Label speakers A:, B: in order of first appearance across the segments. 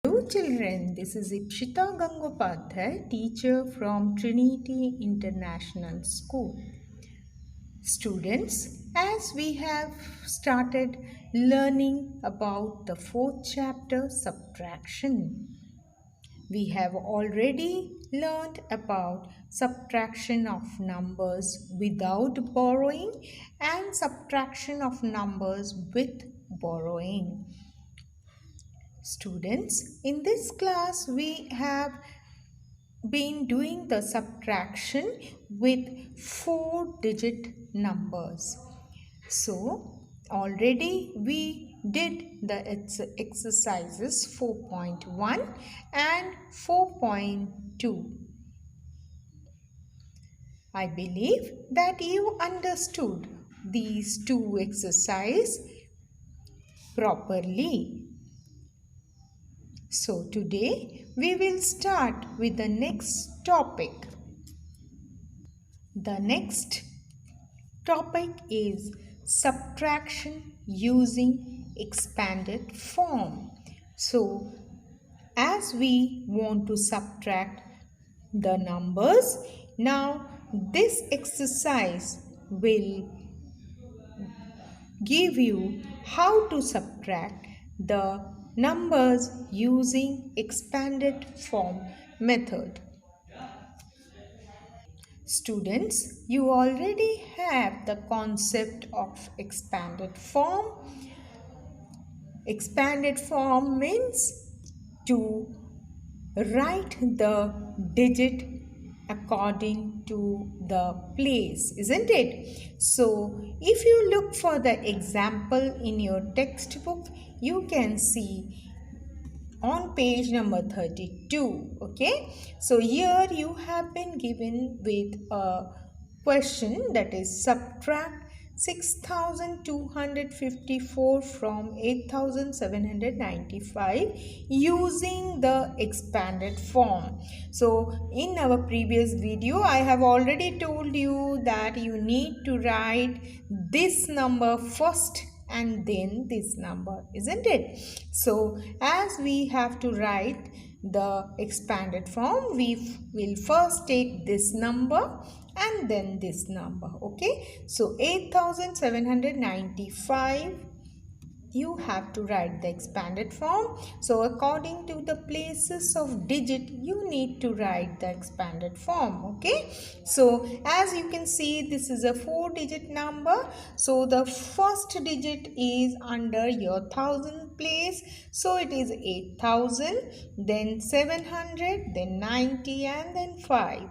A: Hello children, this is Ipshita Gangopadhyay, teacher from Trinity International School. Students, as we have started learning about the fourth chapter, subtraction, we have already learned about subtraction of numbers without borrowing and subtraction of numbers with borrowing. Students, in this class we have been doing the subtraction with 4-digit numbers. So, already we did the exercises 4.1 and 4.2. I believe that you understood these two exercises properly. So today we will start with the next topic. The next topic is subtraction using expanded form. So as we want to subtract the numbers, now this exercise will give you how to subtract the numbers using expanded form method. Students, you already have the concept of expanded form. Expanded form means to write the digit according to the place, isn't it? So, if you look for the example in your textbook, you can see on page number 32. Okay, so here you have been given with a question, that is subtract 6254 from 8795 using the expanded form. So in our previous video I have already told you that you need to write this number first and then this number, isn't it? So as we have to write the expanded form, we will first take this number and then this number. Okay, so 8795, you have to write the expanded form. So according to the places of digit, you need to write the expanded form. Okay, so as you can see, this is a 4-digit number. So the first digit is under your thousand place, so it is 8000, then 700, then 90, and then 5.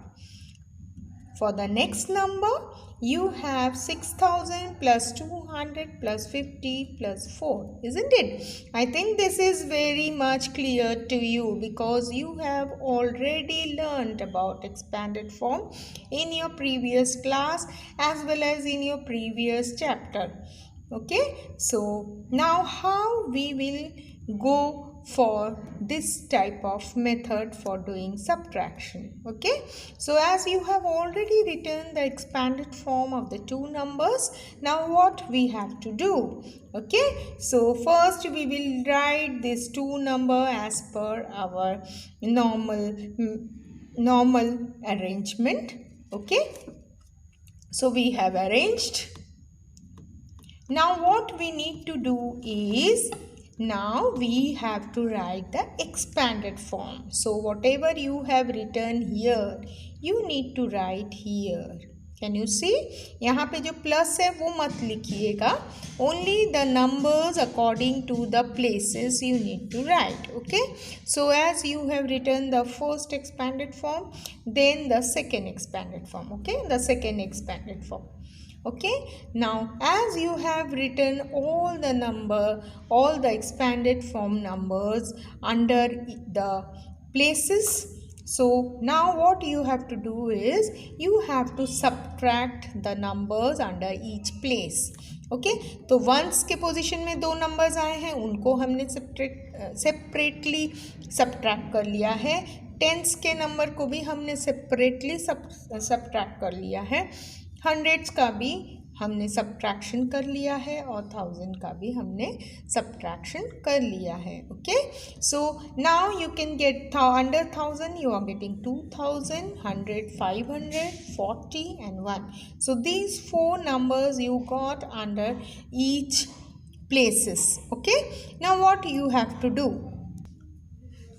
A: For the next number, you have 6000 plus 200 plus 50 plus 4, isn't it? I think this is very much clear to you because you have already learned about expanded form in your previous class as well as in your previous chapter. Okay, so now how we will go for this type of method for doing subtraction. Okay, so as you have already written the expanded form of the two numbers, now what we have to do? Okay, so first we will write this two number as per our normal arrangement. Okay, so we have arranged. Now what we need to do is, now we have to write the expanded form. So whatever you have written here, you need to write here. Can you see? यहाँ पे जो plus है वो मत लिखिएगा. Only the numbers according to the places you need to write. Okay. So as you have written the first expanded form, then the second expanded form. Okay. The second expanded form. Okay, now as you have written all the expanded form numbers under the places, so now what you have to do is you have to subtract the numbers under each place. Okay तो once के position में 2 numbers आए हैं, उनको हमने separately subtract कर लिया है. टेंस के नंबर को भी हमने सेपरेटली सब्ट्रैक्ट कर लिया है. हंड्रेड्स का भी हमने सब्ट्रैक्शन कर लिया है और 1000 का भी हमने सब्ट्रैक्शन कर लिया है. Okay, so now you can get under 1000 you are getting 2000, 100, 500, 40 and 1. So these four numbers you got under each places. Okay, now what you have to do?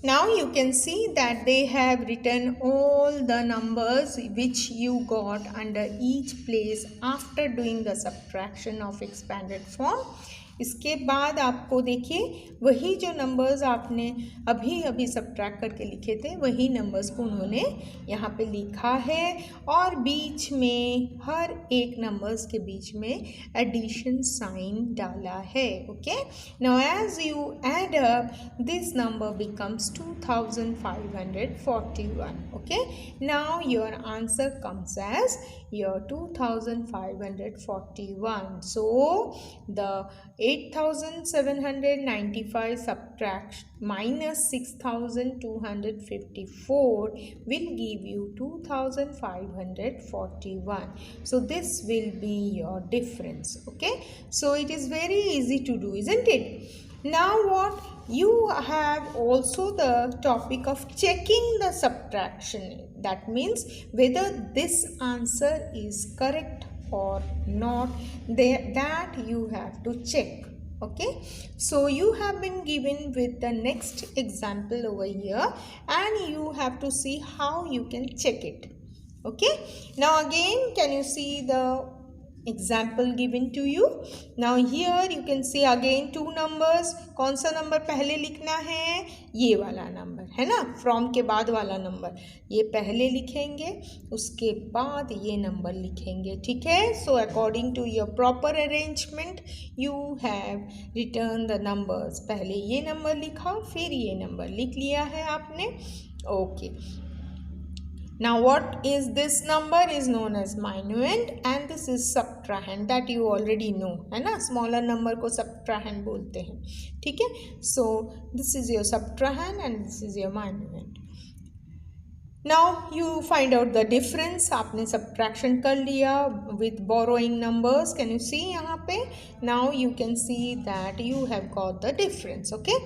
A: Now you can see that they have written all the numbers which you got under each place after doing the subtraction of expanded form. इसके बाद आपको देखिए वही जो numbers आपने अभी अभी subtract करके लिखे थे वही नंबर्स को उन्होंने यहाँ पे लिखा है और बीच में हर एक नंबर्स के बीच में एडिशन साइन डाला है. Okay, now as you add up this number becomes 2541. Okay, now your answer comes as your 2541. So the 8795 subtract minus 6254 will give you 2541. So this will be your difference. Okay, so it is very easy to do, isn't it? Now what you have also the topic of checking the subtraction. That means whether this answer is correct or not, that you have to check. Okay, so you have been given with the next example over here and you have to see how you can check it. Okay, now again can you see the example given to you? Now here you can see again two numbers. कौन सा number पहले लिखना है? ये वाला number है ना, from के बाद वाला नंबर ये पहले लिखेंगे, उसके बाद ये नंबर लिखेंगे. ठीक है, so according to your proper arrangement you have return the numbers. पहले ये नंबर लिखा फिर ये नंबर लिख लिया है आपने. Okay, now what is this number is known as minuend and this is subtrahend that you already know है ना, smaller number को subtrahend बोलते हैं. ठीक है, so this is your subtrahend and this is your minuend. Now you find out the difference. आपने subtraction कर लिया with borrowing numbers. Can you see यहाँ पे? Now you can see that you have got the difference. Okay,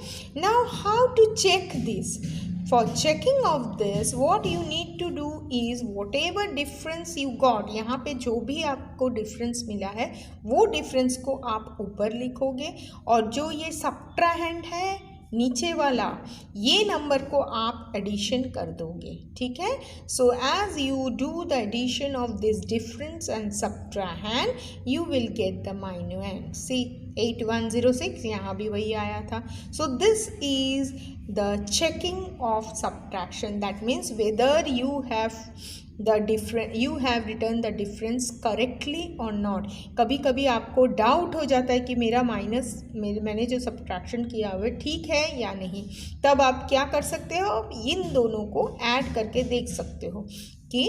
A: now how to check this? For checking of this, what you need to do is whatever difference you got, यहाँ पे जो भी आपको difference मिला है वो difference को आप ऊपर लिखोगे और जो ये subtrahend है नीचे वाला ये नंबर को आप एडिशन कर दोगे. ठीक है, so as you do the addition of this difference and subtrahend you will get the minuend. सी 8106 यहाँ भी वही आया था. So this is the checking of subtraction. That means whether you have you have written the difference correctly or not. कभी कभी आपको doubt हो जाता है कि मेरा मैंने जो सब्ट्रैक्शन किया हुआ ठीक है या नहीं. तब आप क्या कर सकते हो, इन दोनों को ऐड करके देख सकते हो कि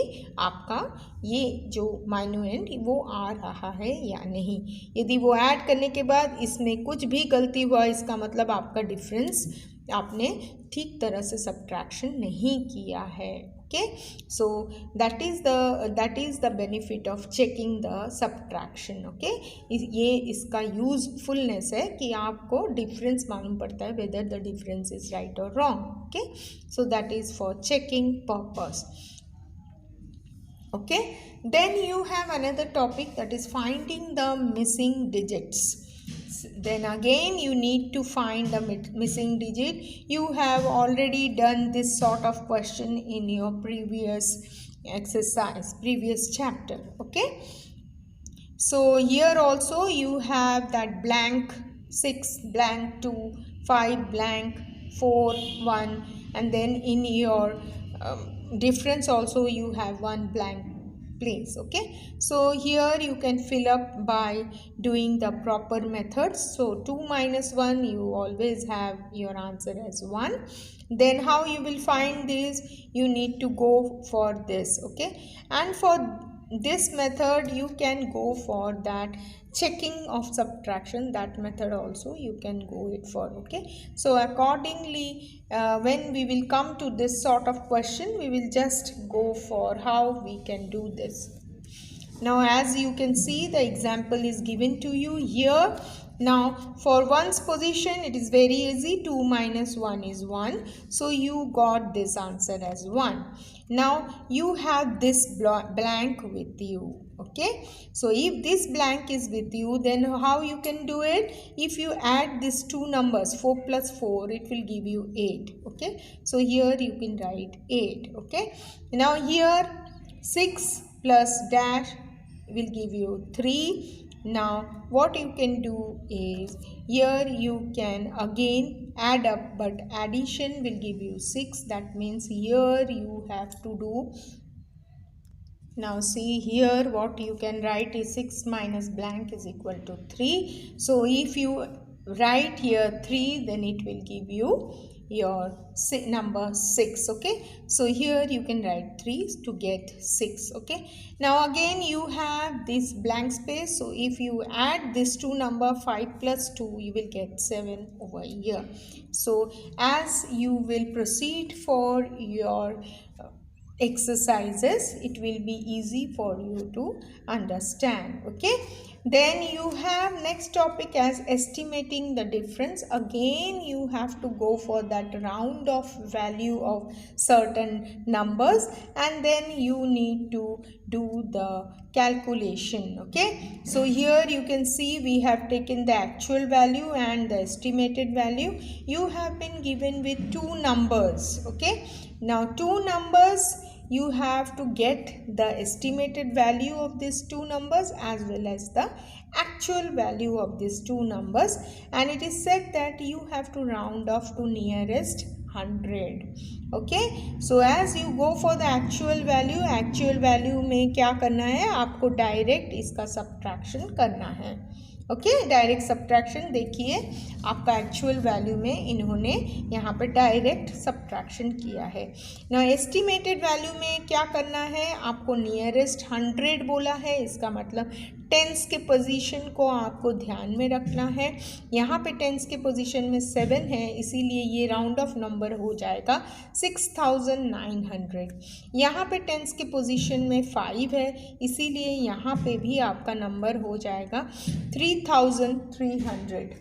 A: आपका ये जो minuend वो आ रहा है या नहीं. यदि वो ऐड करने के बाद इसमें कुछ भी गलती हुआ इसका मतलब आपका डिफरेंस आपने ठीक तरह से सब्ट्रैक्शन नहीं किया है. Okay, so that is the benefit of checking the subtraction. Okay, ये इसका यूजफुलनेस है कि आपको डिफरेंस मालूम पड़ता है whether the difference is right or wrong. Okay, so that is for checking purpose. Okay, then you have another topic that is finding the missing digits. Then again you need to find the missing digit. You have already done this sort of question in your previous exercise, previous chapter. Okay, so here also you have that blank 6, blank 2, 5, blank 4, 1, and then in your difference also you have one blank place. Okay, so here you can fill up by doing the proper methods. So 2 minus 1 you always have your answer as 1. Then how you will find this, you need to go for this. Okay, and for this method you can go for that checking of subtraction. That method also you can go it for. Okay, so accordingly when we will come to this sort of question we will just go for how we can do this. Now as you can see, the example is given to you here. Now for one's position it is very easy. 2 minus 1 is 1. So you got this answer as 1. Now you have this blank with you. Okay, so if this blank is with you, then how you can do it? If you add these two numbers, 4 plus 4, it will give you 8. Okay, so here you can write 8. Okay, now here 6 plus dash will give you 3. Now what you can do is, here you can again add up, but addition will give you 6. That means here you have to do. Now see here, what you can write is 6 minus blank is equal to 3. So if you write here 3, then it will give you your number 6. Okay, so here you can write 3 to get 6. Okay, now again you have this blank space. So if you add this two number, 5 plus 2, you will get 7 over here. So as you will proceed for your exercises, it will be easy for you to understand. Okay, then you have next topic as estimating the difference. Again you have to go for that round of value of certain numbers, and then you need to do the calculation. Okay, so here you can see we have taken the actual value and the estimated value. You have been given with two numbers. Okay, now two numbers, you have to get the estimated value of these two numbers as well as the actual value of these two numbers, and it is said that you have to round off to nearest 100. Okay, so as you go for the actual value में क्या करना है, आपको direct इसका subtraction करना है. Okay, direct subtraction. देखिए आपका एक्चुअल वैल्यू में इन्होंने यहाँ पे डायरेक्ट सब्ट्रैक्शन किया है. ना एस्टिमेटेड वैल्यू में क्या करना है, आपको नियरेस्ट 100 बोला है. इसका मतलब टेंस के पोजीशन को आपको ध्यान में रखना है. यहाँ पे टेंस के पोजीशन में 7 है, इसीलिए ये राउंड ऑफ नंबर हो जाएगा 6900. यहाँ पे टेंस के पोजीशन में 5 है, इसीलिए यहाँ पे भी आपका नंबर हो जाएगा 3300.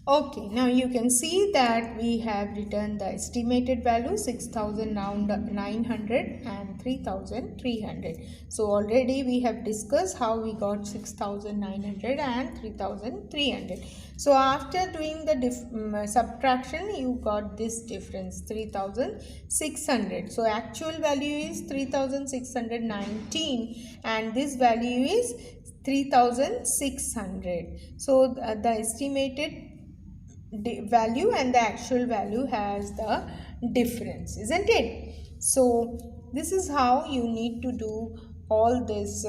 A: Okay, now you can see that we have written the estimated value 6900 and 3300. So already we have discussed how we got 6900 and 3300. So after doing the subtraction, you got this difference 3600. So actual value is 3619 and this value is 3600. So the estimated value and the actual value has the difference, isn't it? So this is how you need to do all these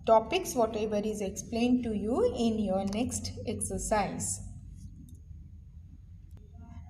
A: topics, whatever is explained to you in your next exercise.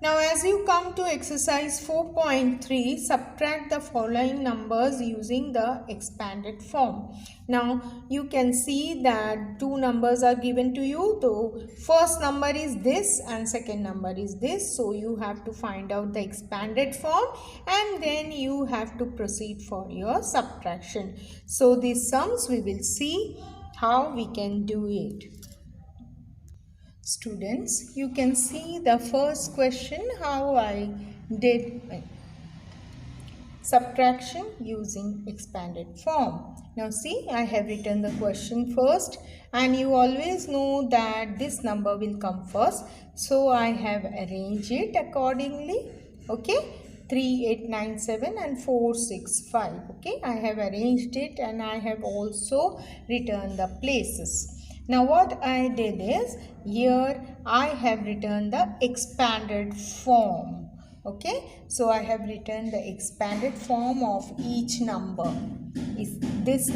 A: Now as you come to exercise 4.3, subtract the following numbers using the expanded form. Now you can see that two numbers are given to you. The first number is this and second number is this. So you have to find out the expanded form and then you have to proceed for your subtraction. So these sums we will see how we can do it. Students, you can see the first question how I did subtraction using expanded form. Now see, I have written the question first and you always know that this number will come first. So I have arranged it accordingly. Okay, 3897 and 465. Okay, I have arranged it and I have also written the places. Now what I did is, here I have written the expanded form. Okay, so I have written the expanded form of each number. Is this?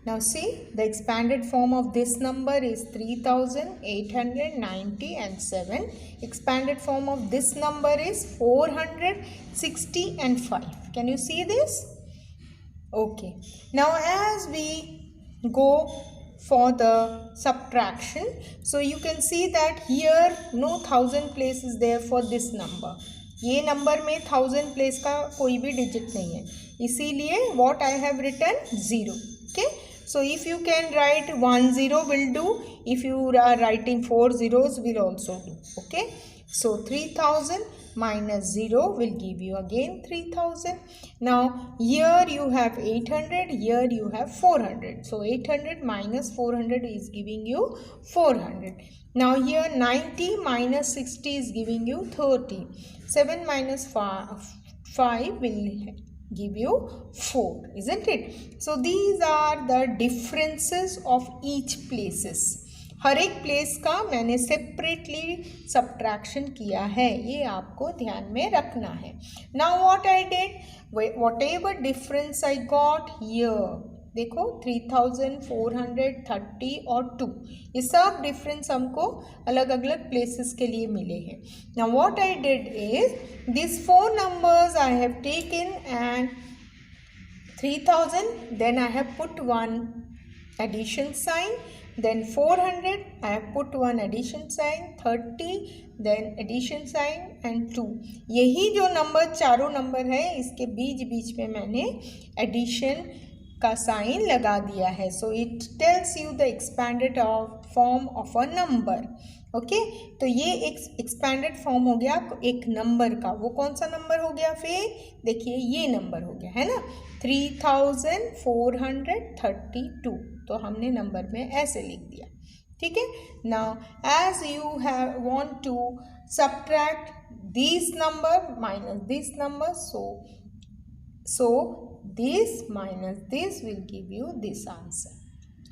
A: Now see, the expanded form of this number is 3890 and 7. Expanded form of this number is 460 and 5. Can you see this? Okay, now as we go for the subtraction, so you can see that here no 1000 place is there for this number. ये number में 1000 place का कोई भी digit नहीं है, इसीलिए what I have written 0. Okay, so if you can write 1 0 will do, if you are writing 4 zeros will also do. Okay, so 3000 minus 0 will give you again 3000. Now here you have 800, here you have 400, so 800 minus 400 is giving you 400. Now here 90 minus 60 is giving you 30. 7 minus 5 will give you 4, isn't it? So these are the differences of each places. हर एक place का मैंने separately subtraction किया है, ये आपको ध्यान में रखना है. Now what I did, whatever difference I got here, देखो 3430 और 2, ये सब डिफरेंस हमको अलग अलग प्लेसेस के लिए मिले हैं. Now what I did is this 4 numbers I have taken and 3000, then I have put one addition sign, then 400 I have put one addition sign, 30 then addition sign and 2. यही जो number चारों number है इसके बीच बीच में मैंने addition का sign लगा दिया है. So it tells you the expanded form of a number. Okay, तो ये एक एक्सपैंडेड फॉर्म हो गया एक नंबर का. वो कौन सा नंबर हो गया फिर, देखिए ये नंबर हो गया है ना, 3432. तो हमने नंबर में ऐसे लिख दिया. ठीक है. Now as you have want to subtract this number minus this number, so this minus this will give you this answer.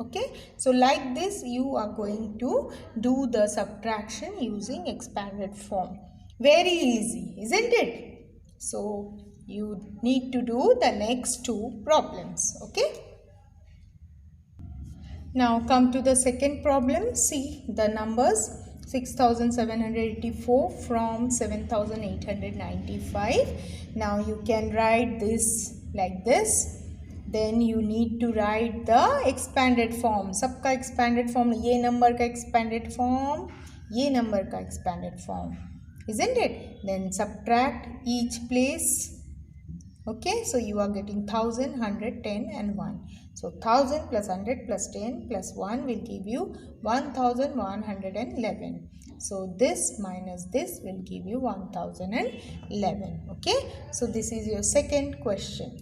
A: Okay, so like this you are going to do the subtraction using expanded form. Very easy, isn't it? So you need to do the next 2 problems. Okay, now come to the second problem. See the numbers 6784 from 7895. now you can write this like this. Then you need to write the expanded form. सबका expanded form, ये number का expanded form, ये number का expanded form, isn't it? Then subtract each place. Okay, so you are getting 1000, 100, 10 and 1. So 1000 plus 100 plus 10 plus 1 will give you 1111. So this minus this will give you 1011. Okay, so this is your second question.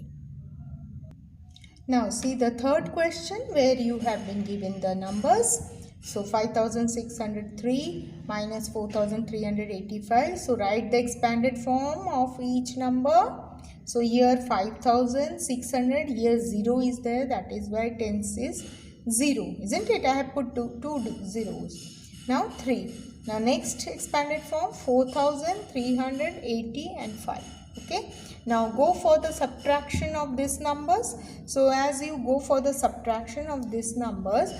A: Now see the third question where you have been given the numbers. So 5603 minus 4385. So write the expanded form of each number. So here 5600, here 0 is there, that is why tens is 0, isn't it? I have put two zeros. Now 3. Now next expanded form 4380 and 5. Okay, now go for the subtraction of these numbers. So as you go for the subtraction of these numbers,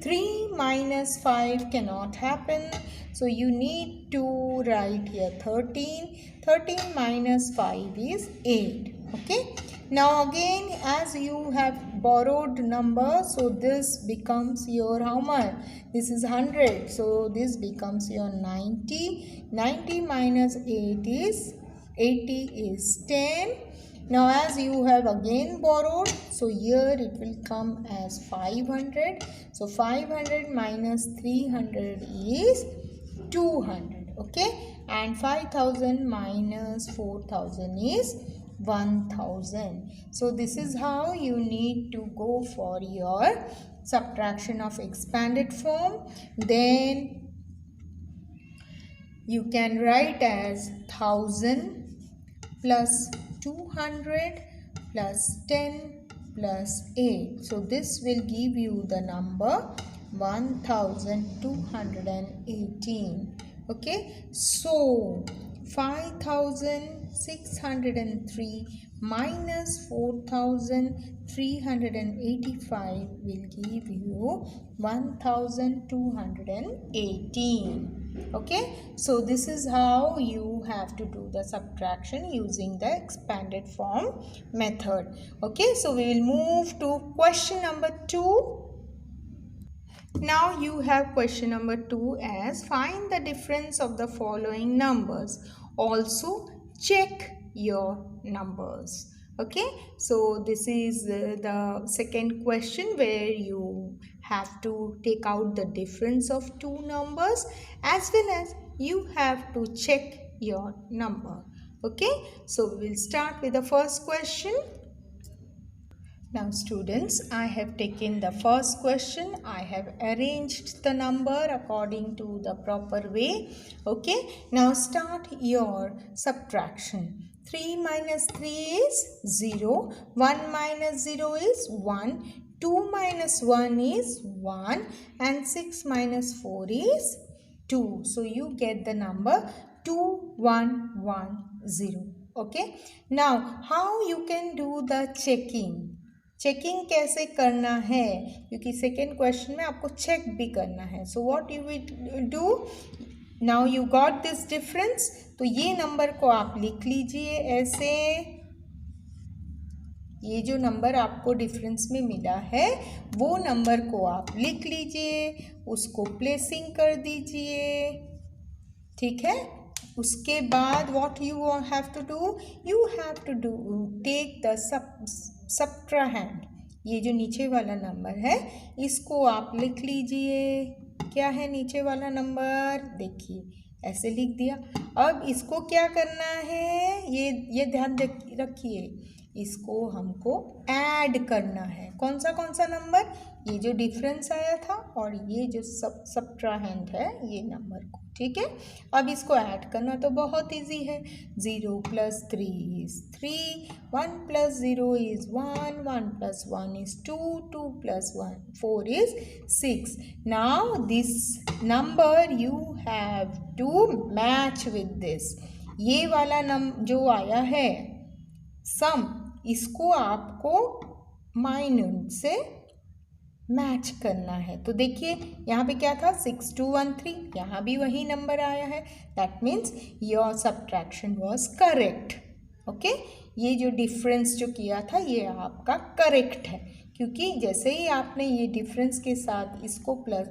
A: 3 minus 5 cannot happen, so you need to write here 13. 13 minus 5 is 8. Okay, now again as you have borrowed number, so this becomes your how much, this is 100, so this becomes your 90. 90 minus 8 is 80 is 10. Now as you have again borrowed, so here it will come as 500. So 500 minus 300 is 200. Okay, and 5000 minus 4000 is 1000. So this is how you need to go for your subtraction of expanded form. Then you can write as 1000 plus 200 plus 10 plus 8. So this will give you the number 1218. Okay, so 5603 minus 4385 will give you 1218. Okay, so this is how you have to do the subtraction using the expanded form method. Okay, so we will move to question number 2. Now you have question number 2 as find the difference of the following numbers. Also check your numbers. Okay, so this is the second question where you have to take out the difference of two numbers as well as you have to check your number. Okay, so we will start with the first question. Now students, I have taken the first question. I have arranged the number according to the proper way. Okay, now start your subtraction. 3 minus 3 is 0. 1 minus 0 is 1. 2 minus 1 is 1. And 6 minus 4 is 2. So you get the number 2110. Okay, now how you can do the checking? Checking कैसे करना है, क्योंकि second question में आपको check भी करना है. So what you will do, now you got this difference, तो ये नंबर को आप लिख लीजिए ऐसे. ये जो नंबर आपको डिफरेंस में मिला है वो नंबर को आप लिख लीजिए, उसको प्लेसिंग कर दीजिए. ठीक है, उसके बाद what you have to do, you have to do take the subtrahend. ये जो नीचे वाला नंबर है इसको आप लिख लीजिए. क्या है नीचे वाला नंबर, देखिए ऐसे लिख दिया. अब इसको क्या करना है, ये ध्यान रखिए, इसको हमको ऐड करना है. कौन सा नंबर, ये जो डिफरेंस आया था और ये जो सब्ट्राहैंड है ये नंबर को. ठीक है, अब इसको ऐड करना तो बहुत इजी है. 0 plus 3 is 3, 1 plus 0 is 1, 1 plus 1 is 2, 2 plus 4 is 6. Now this number you have to match with this. ये वाला जो आया है सम, इसको आपको माइनस से मैच करना है. तो देखिए यहाँ पे क्या था 6213, यहाँ भी वही नंबर आया है. That means your subtraction was correct. Okay, ये जो डिफरेंस जो किया था ये आपका करेक्ट है, क्योंकि जैसे ही आपने ये डिफरेंस के साथ इसको प्लस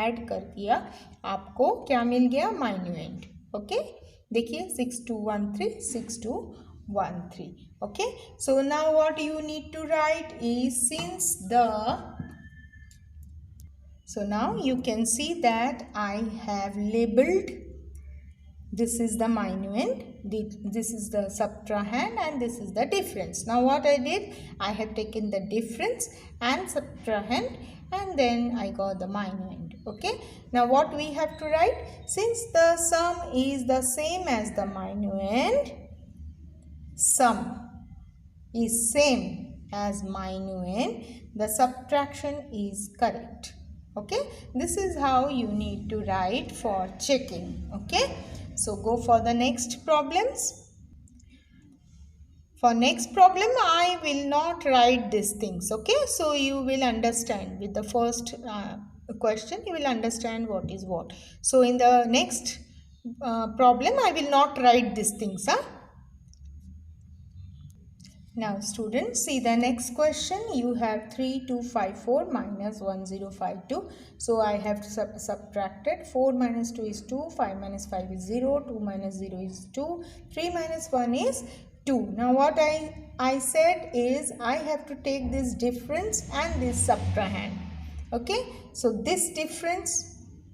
A: ऐड कर दिया आपको क्या मिल गया, माइन्यूएंड. ओके, देखिए 6213 6213. Okay, so now what you need to right is since the. So now you can see that I have labeled, this is the minuend, this is the subtrahend and this is the difference. Now what I did, I have taken the difference and subtrahend and then I got the minuend. Okay, now what we have to write, since the sum is the same as the minuend, sum is same as minuend, the subtraction is correct. Okay, this is how you need to write for checking. Okay, so go for the next problems. For next problem I will not write these things. Okay, so you will understand with the first question, you will understand what is what. So in the next problem I will not write these things. Now students, see the next question. You have 3254 minus 1052. So I have subtracted. 4 minus 2 is 2, 5 minus 5 is 0, 2 minus 0 is 2, 3 minus 1 is 2. Now what I said is I have to take this difference and this subtrahend. Okay, so this difference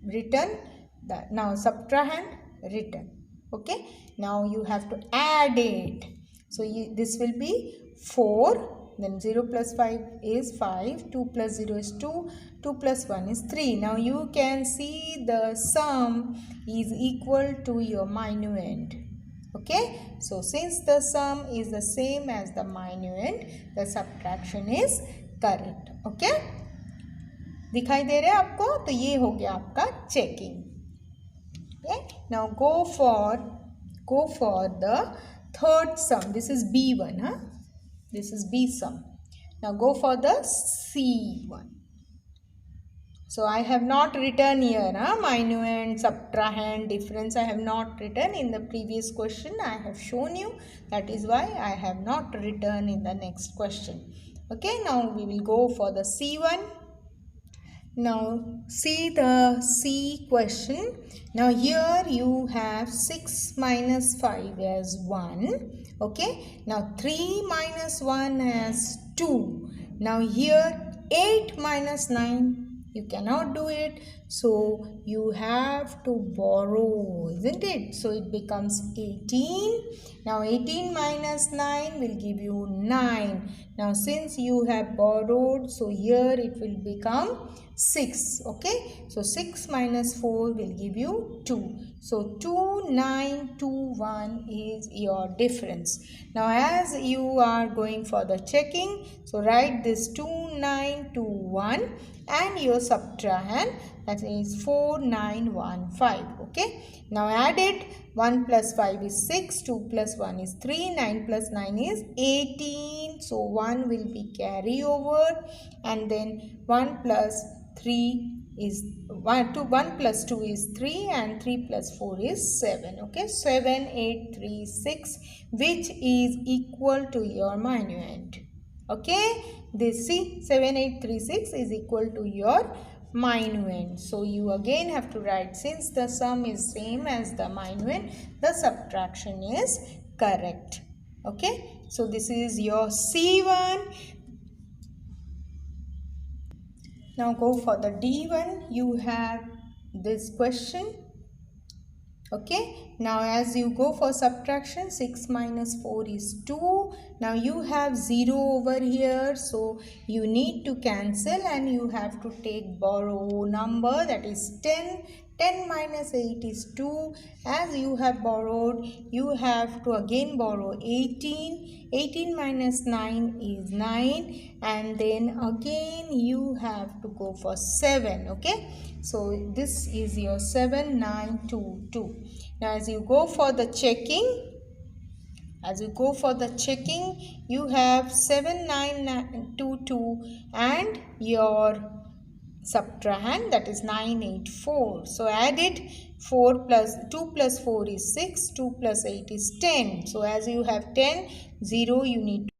A: written, that now subtrahend written. Okay, now you have to add it. So this will be 4, then 0 plus 5 is 5, 2 plus 0 is 2, 2 plus 1 is 3. Now you can see the sum is equal to your minuend. Okay, so since the sum is the same as the minuend, the subtraction is correct. Okay, दिखाई दे रहा है आपको, तो ये हो गया आपका checking. Okay, now go for the third sum. This is B1, this is B sum. Now go for the C1. So I have not written here minuend, subtrahend, difference. I have not written in the previous question. I have shown you, that is why I have not written in the next question. Okay, now we will go for the C1. Now see the C question. Now here you have 6 minus 5 as 1. Okay. Now 3 minus 1 as 2. Now here 8 minus 9. You cannot do it. So you have to borrow, isn't it? So it becomes 18. Now 18 minus 9 will give you 9. Now since you have borrowed, so here it will become 6. Okay. So 6 minus 4 will give you 2. So 2, 9, 2, 1 is your difference. Now as you are going for the checking, so write this 2, 9, 2, 1 and your subtrahend, that is 4, 9, 1, 5. Okay. Now add it. 1 plus 5 is 6, 2 plus 1 is 3, 9 plus 9 is 18. So 1 will be carry over, and then 1 plus 3 is 1 plus 2 is 3 and 3 plus 4 is 7. Okay. 7, 8, 3, 6, which is equal to your minuend. Okay. This see 7836 is equal to your minuend. So you again have to write, since the sum is same as the minuend, the subtraction is correct. Okay. So this is your C1. Now go for the D1. You have this question. Okay. Now as you go for subtraction, 6 minus 4 is 2. Now you have 0 over here. So you need to cancel and you have to take borrow number, that is 10. 10 minus 8 is 2. As you have borrowed, you have to again borrow 18. 18 minus 9 is 9. And then again you have to go for 7. Okay. So this is your 7, 9, 2, 2. Now as you go for the checking, you have 7, 9, 9 2, 2 and your subtrahend, that is 9, 8, 4. So add it. 4 plus 2 plus 4 is 6. 2 plus 8 is 10. So as you have 10, 0 you need to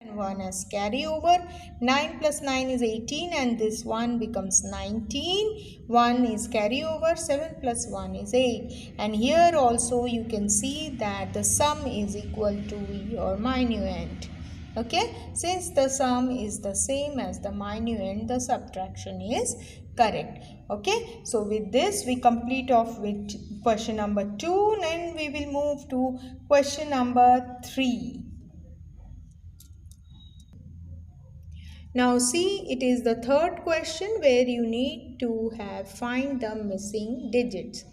A: and 1 as carry over. 9 plus 9 is 18 and this 1 becomes 19. 1 is carry over. 7 plus 1 is 8. And here also you can see that the sum is equal to your minuend. Okay. Since the sum is the same as the minuend, the subtraction is correct. Okay. So with this we complete off with question number 2 and we will move to question number 3. Now see, it is the third question where you need to find the missing digits.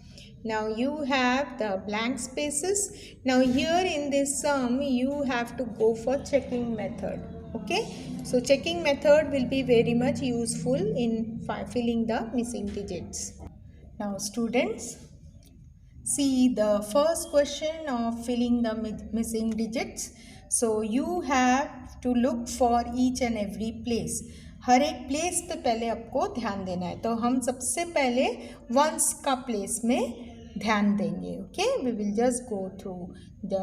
A: Now you have the blank spaces. Now here in this sum you have to go for checking method. Okay. So checking method will be very much useful in filling the missing digits. Now students, see the first question of filling the missing digits. So you have to look for each and every place. हर एक place पे पहले आपको ध्यान देना है. तो हम सबसे पहले वंस का प्लेस में ध्यान देंगे. Okay. We will just go through the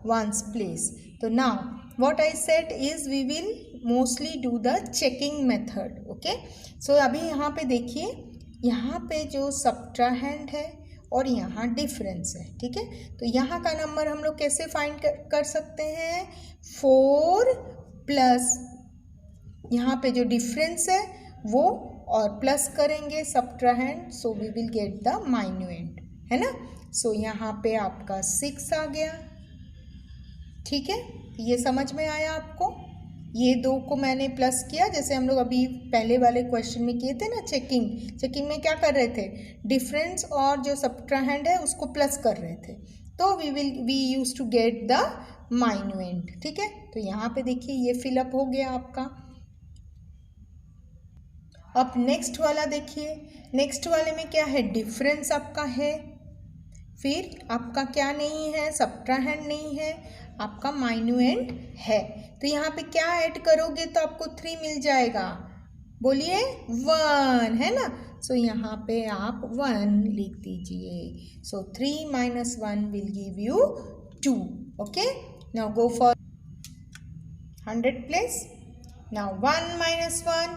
A: ones place. तो now what I said is we will mostly do the checking method. Okay. सो अभी यहाँ पे देखिए, यहाँ पे जो सबट्राहेंड है और यहाँ डिफरेंस है. ठीक है. तो यहाँ का नंबर हम लोग कैसे फाइंड कर सकते हैं? 4 प्लस यहाँ पे जो डिफरेंस है वो और प्लस करेंगे सबट्राहेंड. So we will get the minuend, है ना. सो यहाँ पे आपका 6 आ गया. ठीक है. ये समझ में आया आपको? ये 2 को मैंने प्लस किया, जैसे हम लोग अभी पहले वाले क्वेश्चन में किए थे ना. चेकिंग में क्या कर रहे थे? डिफरेंस और जो सबट्राहेंड है उसको प्लस कर रहे थे. तो we use to get the minuend. ठीक है. तो यहाँ पे देखिए ये फिलअप हो गया आपका. अब नेक्स्ट वाला देखिए. नेक्स्ट वाले में क्या है? डिफरेंस आपका है, फिर आपका क्या नहीं है? सबट्राहेंड नहीं है, आपका माइन्यूएंड है. तो यहाँ पे क्या ऐड करोगे तो आपको 3 मिल जाएगा? बोलिए 1, है ना. सो यहाँ पे आप 1 लिख दीजिए. सो 3 minus 1 will give you 2. Okay. Now go for 100 place. Now 1 minus 1,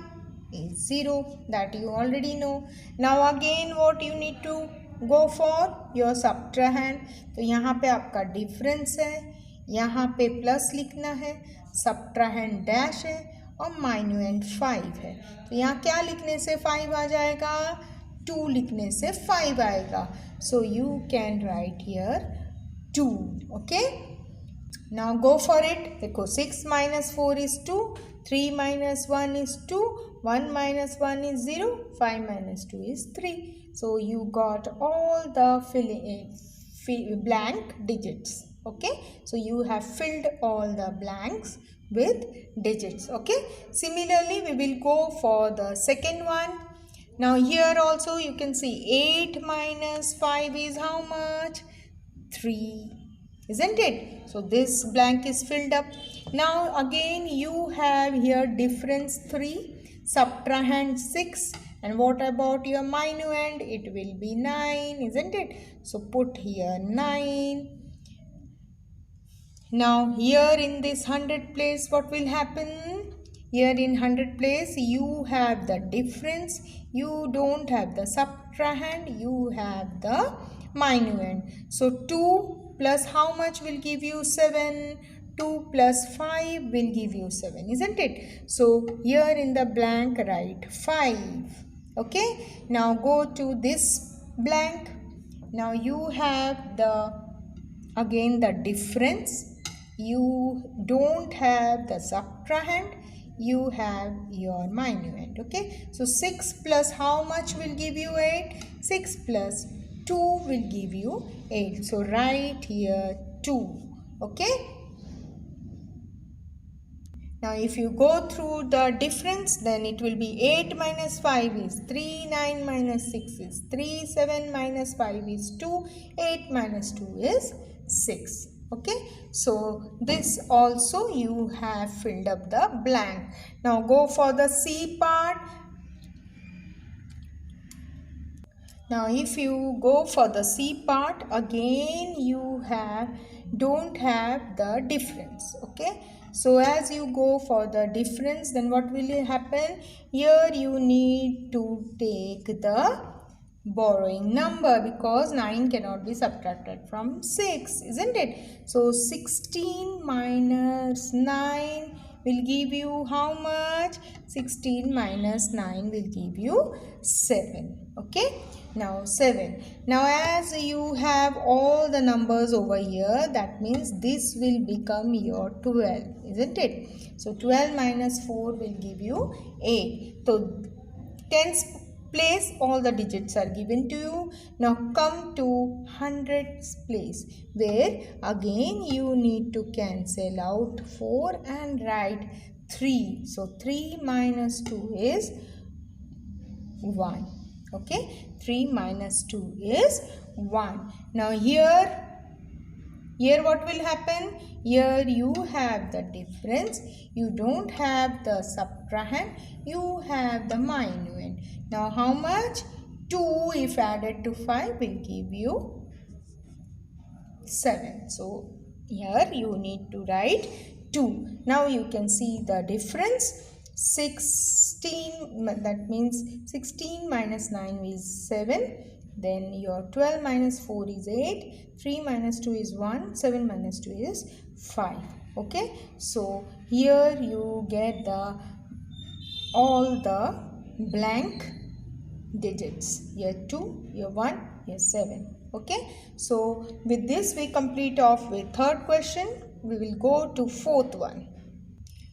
A: is 0, that you already know. Now again what you need to go for your subtrahend. तो यहाँ पे आपका डिफरेंस है, यहाँ पे प्लस लिखना है, subtrahend डैश है और माइन्यूएंड 5 है. तो यहाँ क्या लिखने से 5 आ जाएगा? 2 लिखने से 5 आएगा. So you can write here 2. Okay. Now go for it. देखो 6 minus 4 is 2, 3 minus 1 is 2, 1 minus 1 is 0, 5 minus 2 is 3. So you got all the blank digits. Okay. So you have filled all the blanks with digits. Okay. Similarly, we will go for the second one. Now here also you can see 8 minus 5 is how much? 3. Isn't it? So this blank is filled up. Now again you have here difference 3, subtrahend 6, and what about your minuend? It will be 9, isn't it? So put here 9. Now here in this 100 place what will happen? Here in 100 place you have the difference, you don't have the subtrahend, you have the minuend. So 2 plus how much will give you 7? 2 plus 5 will give you 7, isn't it? So here in the blank write 5. Okay. Now go to this blank. Now you have again the difference. You don't have the subtrahend. You have your minuend. Okay. So 6 plus how much will give you 8? 6 plus 2 will give you 8. So write here 2. Okay. Now if you go through the difference, then it will be 8 minus 5 is 3, 9 minus 6 is 3, 7 minus 5 is 2, 8 minus 2 is 6. Okay. So this also you have filled up the blank. Now go for the C part. Now if you go for the C part, again you don't have the difference. Okay. So as you go for the difference, then what will happen? Here you need to take the borrowing number because 9 cannot be subtracted from 6, isn't it? So 16 minus 9 will give you how much? 16 minus 9 will give you 7. Okay. Now 7. Now as you have all the numbers over here, that means this will become your 12, isn't it? So 12 minus 4 will give you 8. So 10th place all the digits are given to you. Now come to 100th place, where again you need to cancel out 4 and write 3. So 3 minus 2 is 1. Okay. 3 minus 2 is 1. Now here what will happen? Here you have the difference, you don't have the subtrahend, you have the minuend. Now how much? 2 if added to 5 will give you 7. So here you need to write 2. Now you can see the difference. 16, that means 16 minus 9 is 7. Then your 12 minus 4 is 8. 3 minus 2 is 1. 7 minus 2 is 5. Okay. So here you get all the blank digits. Here 2, here 1, here 7. Okay. So with this we complete off with third question. We will go to fourth one.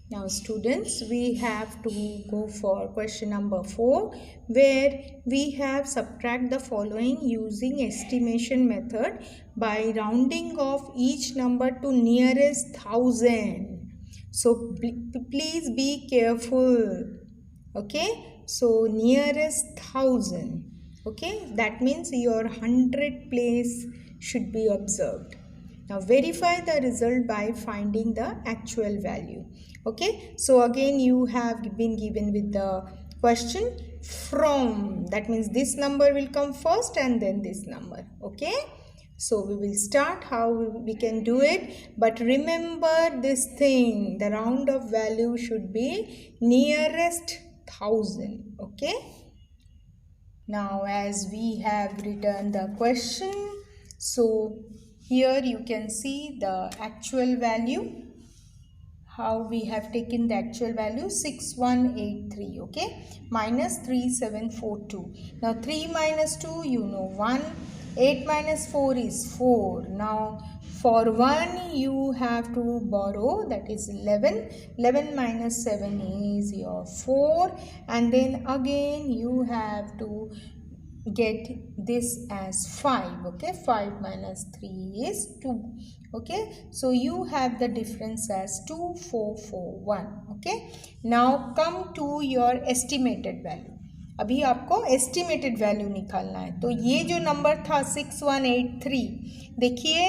A: Now students, we have to go for question number 4, where we have subtract the following using estimation method by rounding off each number to nearest 1000. So please be careful. Okay. So nearest 1000. Okay. That means your 100 place should be observed. Now verify the result by finding the actual value. Okay. So again you have been given with the question from. That means this number will come first and then this number. Okay. So we will start how we can do it. But remember this thing. The round of value should be nearest 1000. Okay. Now as we have written the question, so here you can see the actual value, how we have taken the actual value 6183. Okay, minus 3742. Now 3 minus 2, you know 1. 8 minus 4 is 4. Now for 1 you have to borrow, that is 11. 11 minus 7 is your 4, and then again you have to get this as 5. Okay, 5 minus 3 is 2. Okay, so you have the difference as 2441. Okay, now come to your estimated value. अभी आपको estimated value निकालना है. तो ये जो number था 6183, देखिए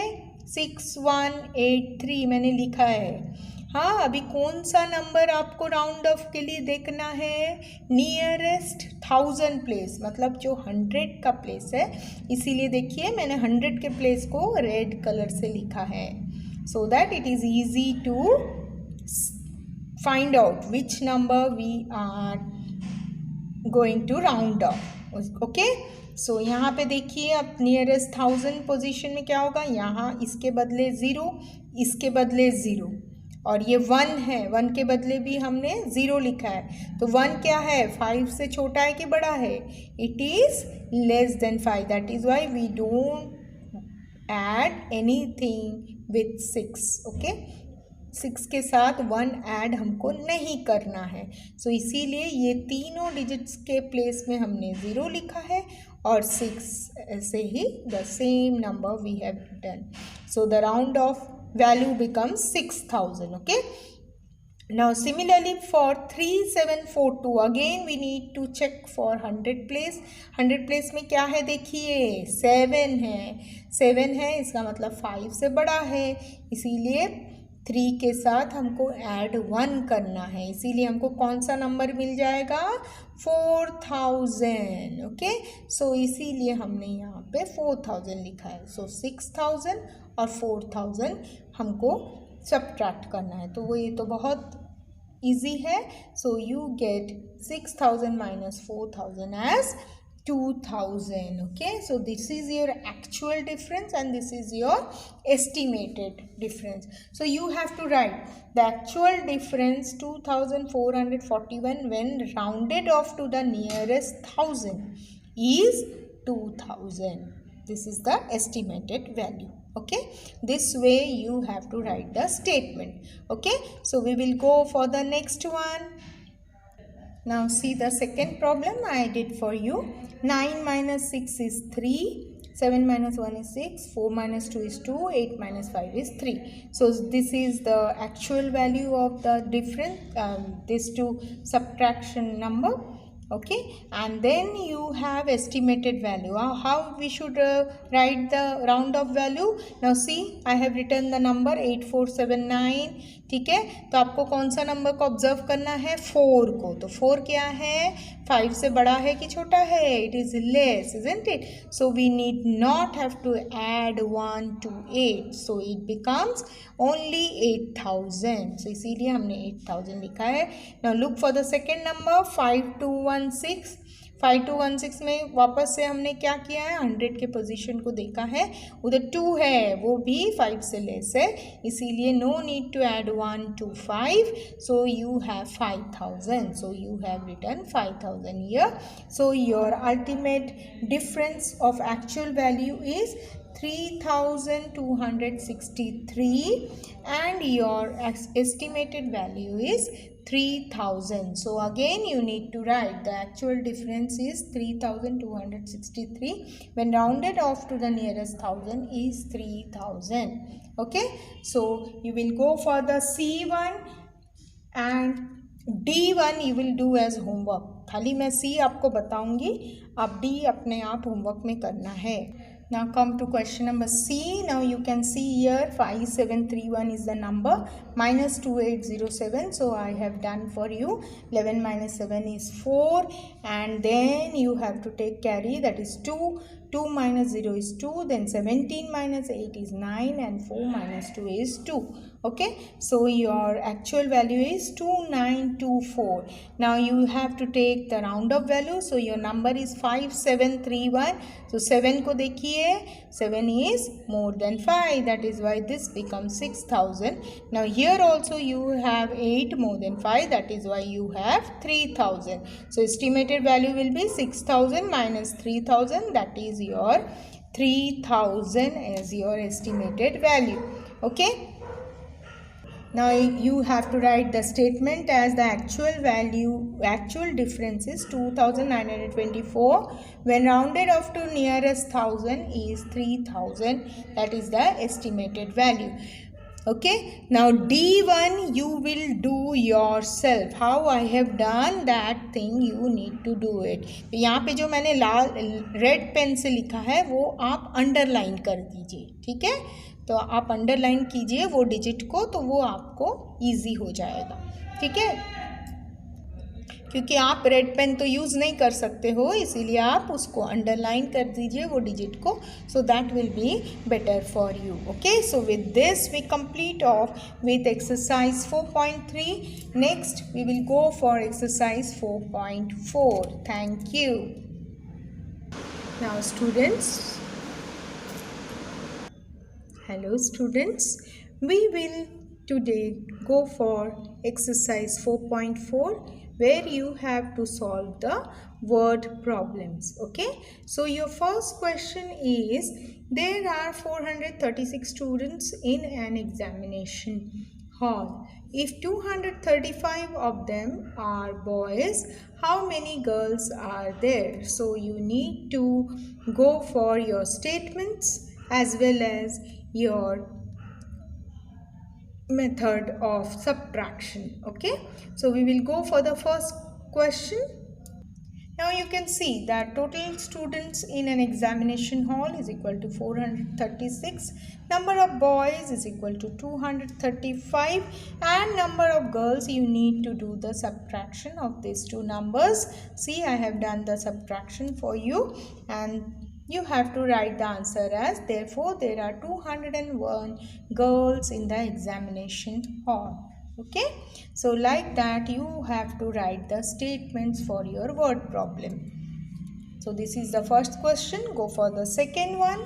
A: 6183 मैंने लिखा है. हाँ, अभी कौन सा नंबर आपको राउंड ऑफ के लिए देखना है? नियरेस्ट 1000 प्लेस, मतलब जो 100 का प्लेस है. इसीलिए देखिए मैंने 100 के प्लेस को रेड कलर से लिखा है, so that it is easy to find out which number we are going two round of. Okay, सो यहाँ पे देखिए अब नियरेस्ट 1000 पोजीशन में क्या होगा, यहाँ इसके बदले 0, इसके बदले 0, और ये 1 है, 1 के बदले भी हमने 0 लिखा है. तो 1 क्या है, 5 से छोटा है कि बड़ा है? It is less than 5. That is why we don't add anything with 6. Okay, 6 के साथ 1 ऐड हमको नहीं करना है. सो इसीलिए ये तीनों डिजिट्स के प्लेस में हमने 0 लिखा है, और 6 से ही the same number we have done. So the round of value becomes 6000. Okay, now similarly for 3742 again we need to check for 100 place. 100 place में क्या है, देखिए 7 है. 7 है, इसका मतलब 5 से बड़ा है, इसीलिए 3 के साथ हमको ऐड 1 करना है. इसीलिए हमको कौन सा नंबर मिल जाएगा, 4000. ओके, सो इसीलिए हमने यहाँ पे 4000 लिखा है. सो 6000 और 4000 हमको सब्ट्रैक्ट करना है. तो वो ये तो बहुत इजी है. So you get 6000 minus 4000 as 2000. Okay, so this is your actual difference and this is your estimated difference. So you have to write the actual difference 2441 when rounded off to the nearest 1000 is 2000. This is the estimated value. Okay, this way you have to write the statement. Okay, so we will go for the next one. Now see the second problem I did for you. 9 minus 6 is 3, 7 minus 1 is 6, 4 minus 2 is 2, 8 minus 5 is 3. So this is the actual value of the difference, these two subtraction number. Okay, and then you have estimated value. How we should write the round of value? Now see, I have written the number 8479. ठीक है, तो आपको कौन सा number को observe करना है, 4 को. तो 4 क्या है, 5 से बड़ा है कि छोटा है, it is less, isn't it? So we need not have to add 1 to 8, so it becomes only 8000. सो इसीलिए हमने 8000 लिखा है. Now look for the second number 5216. 5216 में वापस से हमने क्या किया है, 100 के पोजीशन को देखा है, उधर 2 है, वो भी 5 से लेस है, इसीलिए no need to add 1 to 5. So you have 5000. So you have written 5000 here. So your ultimate difference of actual value is 3263 and your estimated value is 3000. So again you need to write the actual difference is 3263 when rounded off to the nearest 1000 is 3000. Okay, so you will go for the C1 and D1 you will do as homework. खाली मैं C आपको बताऊंगी, आप D अपने आप homework में करना है. Now come to question number C. Now you can see here 5731 is the number, minus 2807. So I have done for you. 11 minus 7 is 4, and then you have to take carry, that is 2. 2 minus 0 is 2, then 17 minus 8 is 9, and 4 minus 2 is 2. Okay, so your actual value is 2924. Now you have to take the round up value, so your number is 5731. So 7 ko dekhiye, 7 is more than 5, that is why this becomes 6000. Now here also you have 8 more than 5, that is why you have 3000. So estimated value will be 6000 minus 3000, that is your 3000 as your estimated value. Okay, now you have to write the statement as the actual difference is 2924 when rounded off to nearest thousand is 3000, that is the estimated value. Okay, now D1 you will do yourself. How I have done that thing, you need to do it. यहाँ पे जो मैंने लाल red pen से लिखा है वो आप underline कर दीजिए, ठीक है। तो आप अंडरलाइन कीजिए वो डिजिट को, तो वो आपको इजी हो जाएगा, ठीक है। क्योंकि आप रेड पेन तो यूज़ नहीं कर सकते हो, इसीलिए आप उसको अंडरलाइन कर दीजिए वो डिजिट को, so that will be better for you. Okay, so with this we complete off with exercise 4.3. Next we will go for exercise 4.4. Thank you. Now students, hello students, we will today go for exercise 4.4 where you have to solve the word problems. Okay, so your first question is, there are 436 students in an examination hall. If 235 of them are boys, how many girls are there? So you need to go for your statements as well as your method of subtraction. Okay, so we will go for the first question. Now you can see that total students in an examination hall is equal to 436, number of boys is equal to 235, and number of girls, you need to do the subtraction of these two numbers. See, I have done the subtraction for you, and you have to write the answer as, therefore there are 201 girls in the examination hall. Okay, so like that you have to write the statements for your word problem. So this is the first question. Go for the second one.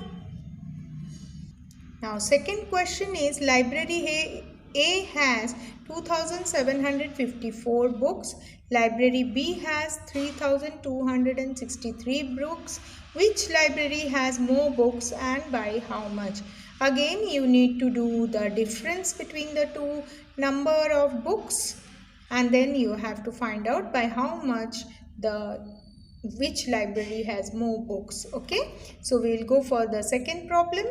A: Now second question is, library A has 2754 books, library B has 3263 books. Which library has more books and by how much? Again you need to do the difference between the two number of books, and then you have to find out by how much which library has more books. Okay, so we will go for the second problem.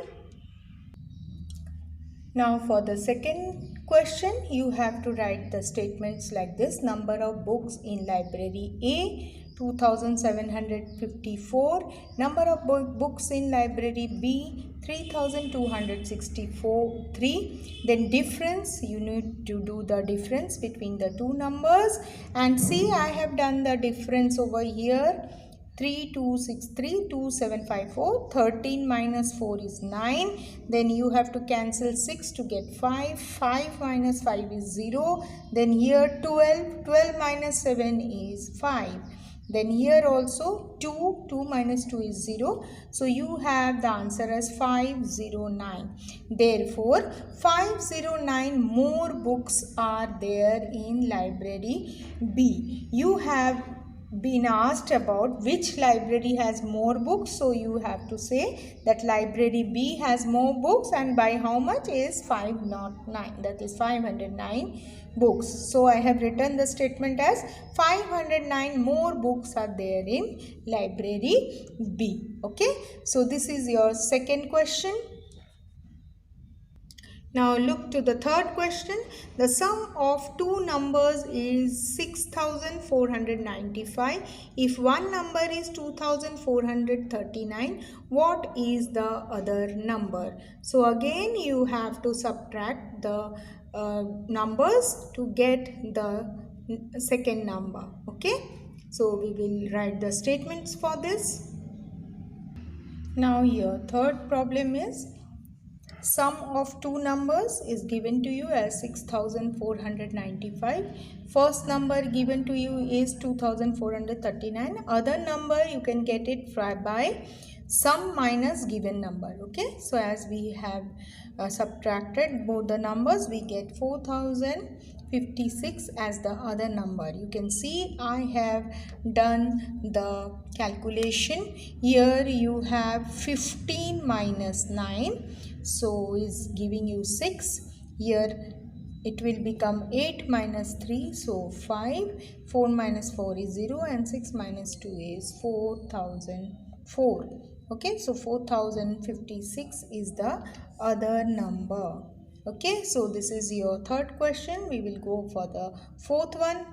A: Now for the second question, you have to write the statements like this. Number of books in library A 2754, number of books in library B 3263. Then difference, you need to do the difference between the two numbers, and see, I have done the difference over here. 3263, 2754, 13 minus 4 is 9. Then you have to cancel 6 to get 5. 5 minus 5 is 0. Then here 12. 12 minus 7 is 5. Then here also 2. 2 minus 2 is 0. So you have the answer as 509. Therefore, 509 more books are there in library B. You have been asked about which library has more books, so you have to say that library B has more books, and by how much is 509, that is 509 books. So I have written the statement as 509 more books are there in library B. Okay, so this is your second question. Now look to the third question. The sum of two numbers is 6495. If one number is 2439, what is the other number? So again you have to subtract the numbers to get the second number. Okay, so we will write the statements for this. Now your third problem is, Sum of two numbers is given to you as 6495. First number given to you is 2439. Other number you can get it by sum minus given number. Okay, so as we have subtracted both the numbers, we get 4056 as the other number. You can see I have done the calculation. Here you have 15 minus 9, so is giving you 6. Here it will become 8 minus 3, so 5. 4 minus 4 is 0 and 6 minus 2 is 4004. Okay, so 4056 is the other number. Okay, so this is your third question. We will go for the fourth one.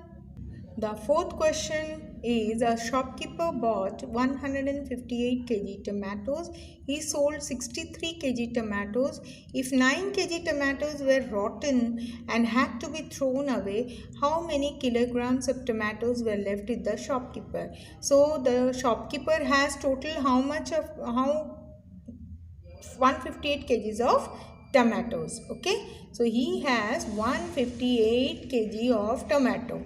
A: The fourth question is, a shopkeeper bought 158 kg tomatoes. He sold 63 kg tomatoes. If 9 kg tomatoes were rotten and had to be thrown away, how many kilograms of tomatoes were left with the shopkeeper? So the shopkeeper has total how much of 158 kgs of tomatoes. Okay, so he has 158 kg of tomato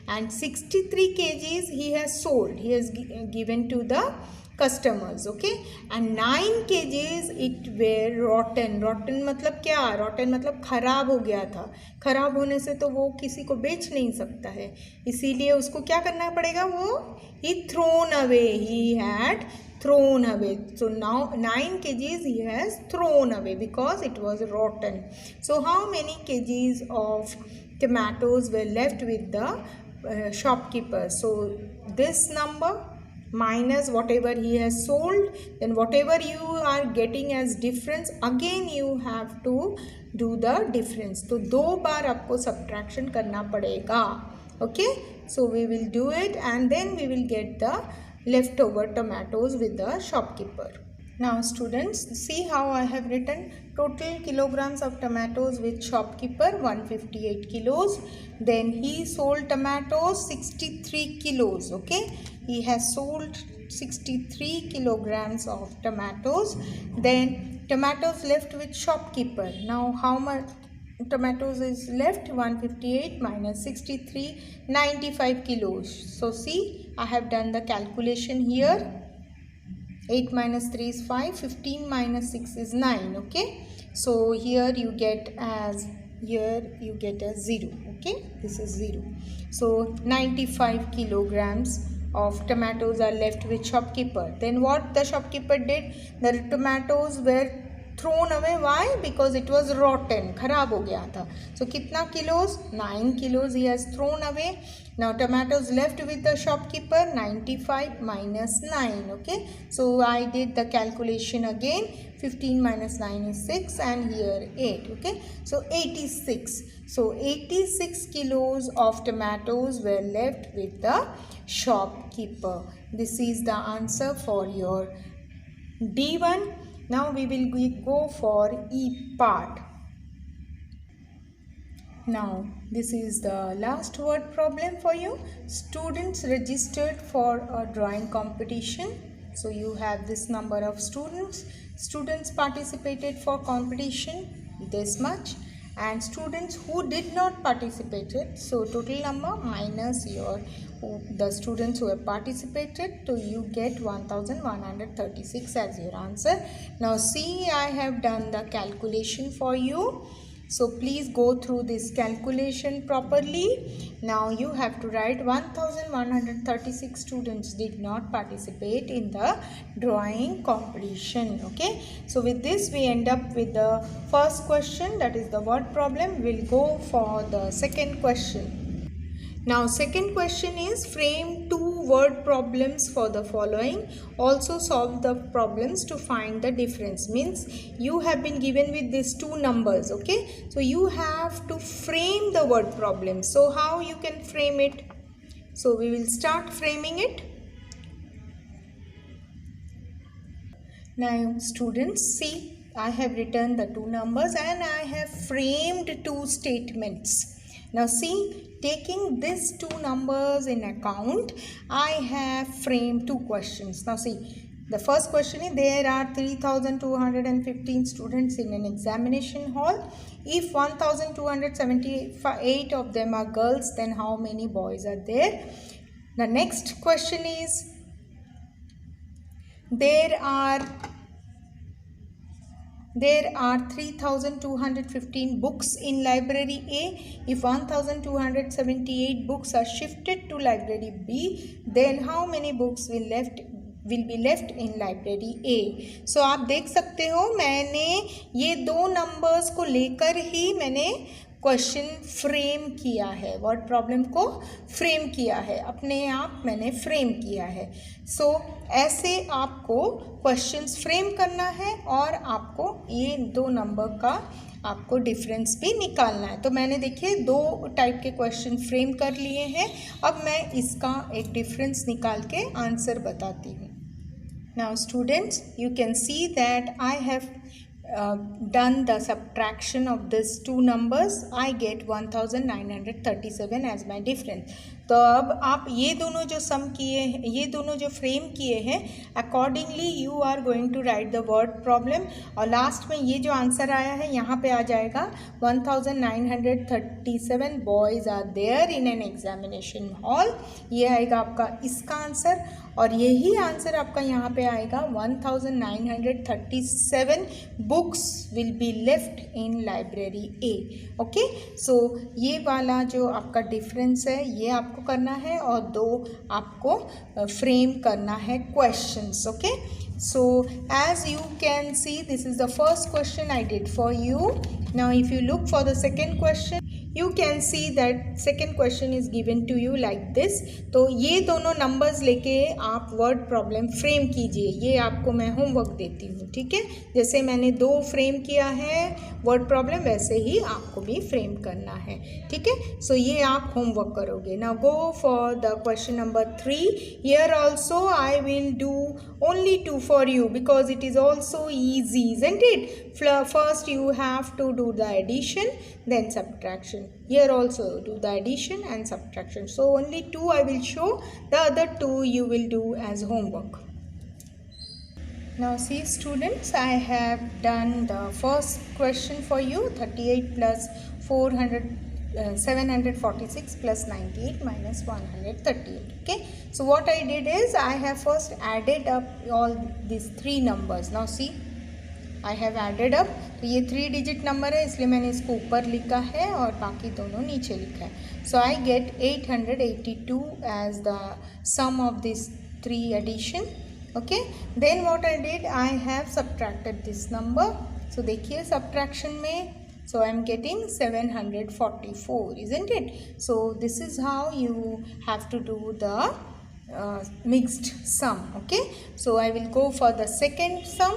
A: and 63 kgs he has sold, he has given to the customers. Okay, and 9 kgs it were rotten. Rotten मतलब क्या? Rotten मतलब खराब हो गया था. खराब होने से तो वो किसी को बेच नहीं सकता है, इसीलिए उसको क्या करना पड़ेगा? वो he thrown away, he had thrown away. So now 9 kgs he has thrown away because it was rotten. So how many kgs of tomatoes were left with the shopkeeper? So this number minus whatever he has sold, then whatever you are getting as difference, again you have to do the difference. तो दो बार आपको subtraction करना पड़ेगा. Okay, so we will do it and then we will get the leftover tomatoes with the shopkeeper. Now students, see how I have written total kilograms of tomatoes with shopkeeper 158 kilos. Then he sold tomatoes 63 kilos. Okay, he has sold 63 kilograms of tomatoes. Then tomatoes left with shopkeeper. Now how much tomatoes is left? 158 minus 63, 95 kilos. So see, I have done the calculation here. 8 minus 3 is 5, 15 minus 6 is 9. Okay, so here you get as 0. Okay, this is 0. So 95 kilograms of tomatoes are left with shopkeeper. Then what the shopkeeper did? The tomatoes were thrown away. Why? Because it was rotten, खराब हो गया था. So कितना kilos? 9 kilos he has thrown away. Now tomatoes left with the shopkeeper 95 minus 9. Okay, so I did the calculation again. 15 minus 9 is 6 and here 8. Okay, so 86. So 86 kilos of tomatoes were left with the shopkeeper. This is the answer for your D1. Now we will go for E part. Now this is the last word problem for you. Students registered for a drawing competition. So you have this number of students. Students participated for competition, this much, and students who did not participated, so total number minus the students who have participated, so you get 1136 as your answer. Now see, I have done the calculation for you, so please go through this calculation properly. Now you have to write 1136 students did not participate in the drawing competition. Okay, so with this we end up with the first question, that is the word problem. We'll go for the second question. Now second question is, frame two word problems for the following. Also solve the problems to find the difference. Means you have been given with these two numbers. Okay, so you have to frame the word problem. So how you can frame it? So we will start framing it. Now students, see, I have written the two numbers and I have framed two statements. Now see, taking these two numbers in account, I have framed two questions. Now see, The first question is, there are 3,215 students in an examination hall. If 1,278 of them are girls, then how many boys are there? The next question is, there are 3,215 books in library A. If 1,278 books are shifted to library B, then how many books will be left in library A? So आप देख सकते हो, मैंने ये दो numbers को लेकर ही मैंने क्वेश्चन फ्रेम किया है, वर्ड प्रॉब्लम को फ्रेम किया है, अपने आप मैंने फ्रेम किया है. सो ऐसे आपको क्वेश्चंस फ्रेम करना है और आपको ये दो नंबर का आपको डिफरेंस भी निकालना है. तो मैंने देखिए दो टाइप के क्वेश्चन फ्रेम कर लिए हैं. अब मैं इसका एक डिफरेंस निकाल के आंसर बताती हूँ. Now students, you can see that I have done the subtraction of these two numbers. I get 1937 as my difference. तो अब आप ये दोनों जो सम किए, ये दोनों जो फ्रेम किए हैं, accordingly you are going to write the word problem. और लास्ट में ये जो आंसर आया है यहाँ पे आ जाएगा 1937 boys are there in an examination hall. ये आएगा आपका इसका आंसर. और यही आंसर आपका यहाँ पे आएगा 1937 books will be left in library A. Okay, सो ये वाला जो आपका डिफरेंस है ये आपको करना है और दो आपको फ्रेम करना है questions. Okay, so as you can see, this is the first question I did for you. Now if you look for the second question, you can see that second question is given to you like this. तो ये दोनों numbers लेके आप word problem frame कीजिए. ये आपको मैं homework देती हूँ, ठीक है. जैसे मैंने दो फ्रेम किया है वर्ड प्रॉब्लम, वैसे ही आपको भी फ्रेम करना है, ठीक है. सो ये आप होमवर्क करोगे. Now go for the question number 3. Here also I will do only two for you because it is also easy, isn't it? First you have to do the addition, then subtraction. Here also do the addition and subtraction. So only two I will show, the other two you will do as homework. Now see students, I have done the first question for you. 38 plus 746 plus 98 minus 138. Okay, so what I did is I have first added up all these three numbers. Now see, I have added up. तो ये 3 digit number है, इसलिए मैंने इसको ऊपर लिखा है और बाकी दोनों नीचे लिखा है. सो I get 882 as the some of this 3 addition. Okay, then what I did, I have subtracted this number. सो देखिए सब्ट्रैक्शन में, so I am getting 744, isn't it? So this is how you have to do the mixed sum. Okay, so I will go for the second sum.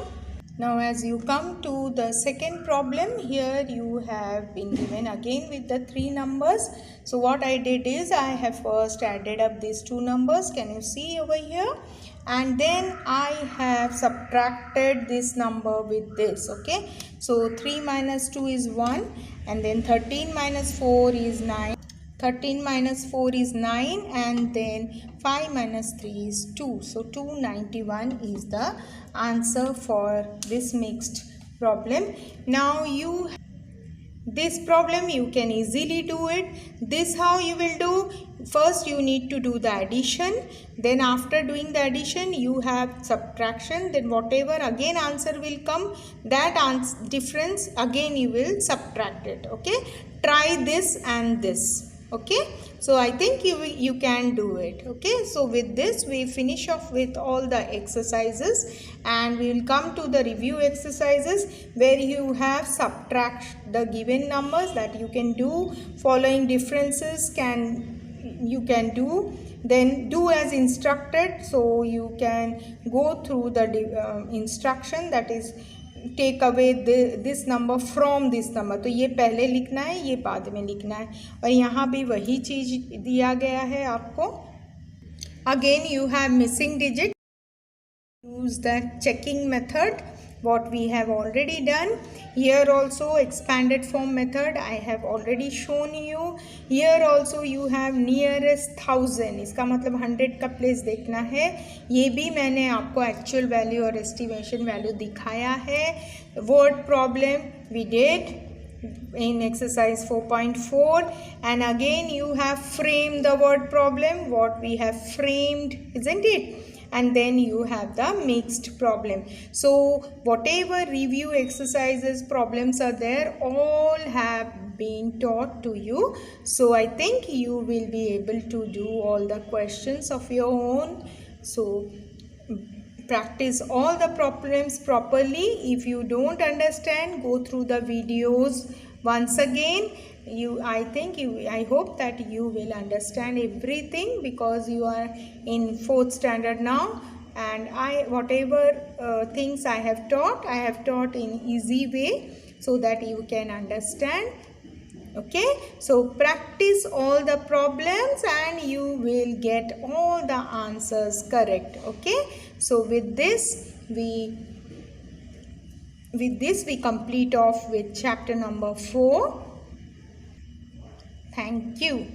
A: Now as you come to the second problem, here you have been given again with the 3 numbers. So what I did is I have first added up these 2 numbers. Can you see over here? And then I have subtracted this number with this. Okay, so 3 minus 2 is 1, and then 13 minus 4 is 9. 13 minus 4 is 9, and then 5 minus 3 is 2. So 291 is the answer for this mixed problem. Now this problem you can easily do it. This how you will do. First you need to do the addition, then after doing the addition you have subtraction, then whatever again answer will come, that difference again you will subtract it. Okay, try this and this. Okay, so I think you can do it. Okay, so with this we finish off with all the exercises, and we will come to the review exercises where you have subtract the given numbers that you can do. Following differences you can do, then do as instructed. So you can go through the instruction, that is take away this number from this number. तो ये पहले लिखना है, ये बाद में लिखना है. और यहाँ भी वही चीज़ दिया गया है आपको. Again you have missing digit. use the checking method, what we have already done. Here also expanded form method I have already shown you. Here also you have nearest 1000, इसका मतलब 100 का प्लेस देखना है. ये भी मैंने आपको एक्चुअल वैल्यू और एस्टिमेशन वैल्यू दिखाया है. Word problem we did in exercise 4.4, and again you have framed the word problem, what we have framed, isn't it? And then you have the mixed problem. So whatever review exercises problems are there, all have been taught to you. So I think you will be able to do all the questions of your own. So practice all the problems properly. If you don't understand, go through the videos once again. I hope that you will understand everything, because you are in 4th standard now, and whatever things I have taught in easy way, so that you can understand. Okay, so practice all the problems and you will get all the answers correct. Okay, so with this we complete off with chapter number 4. Thank you.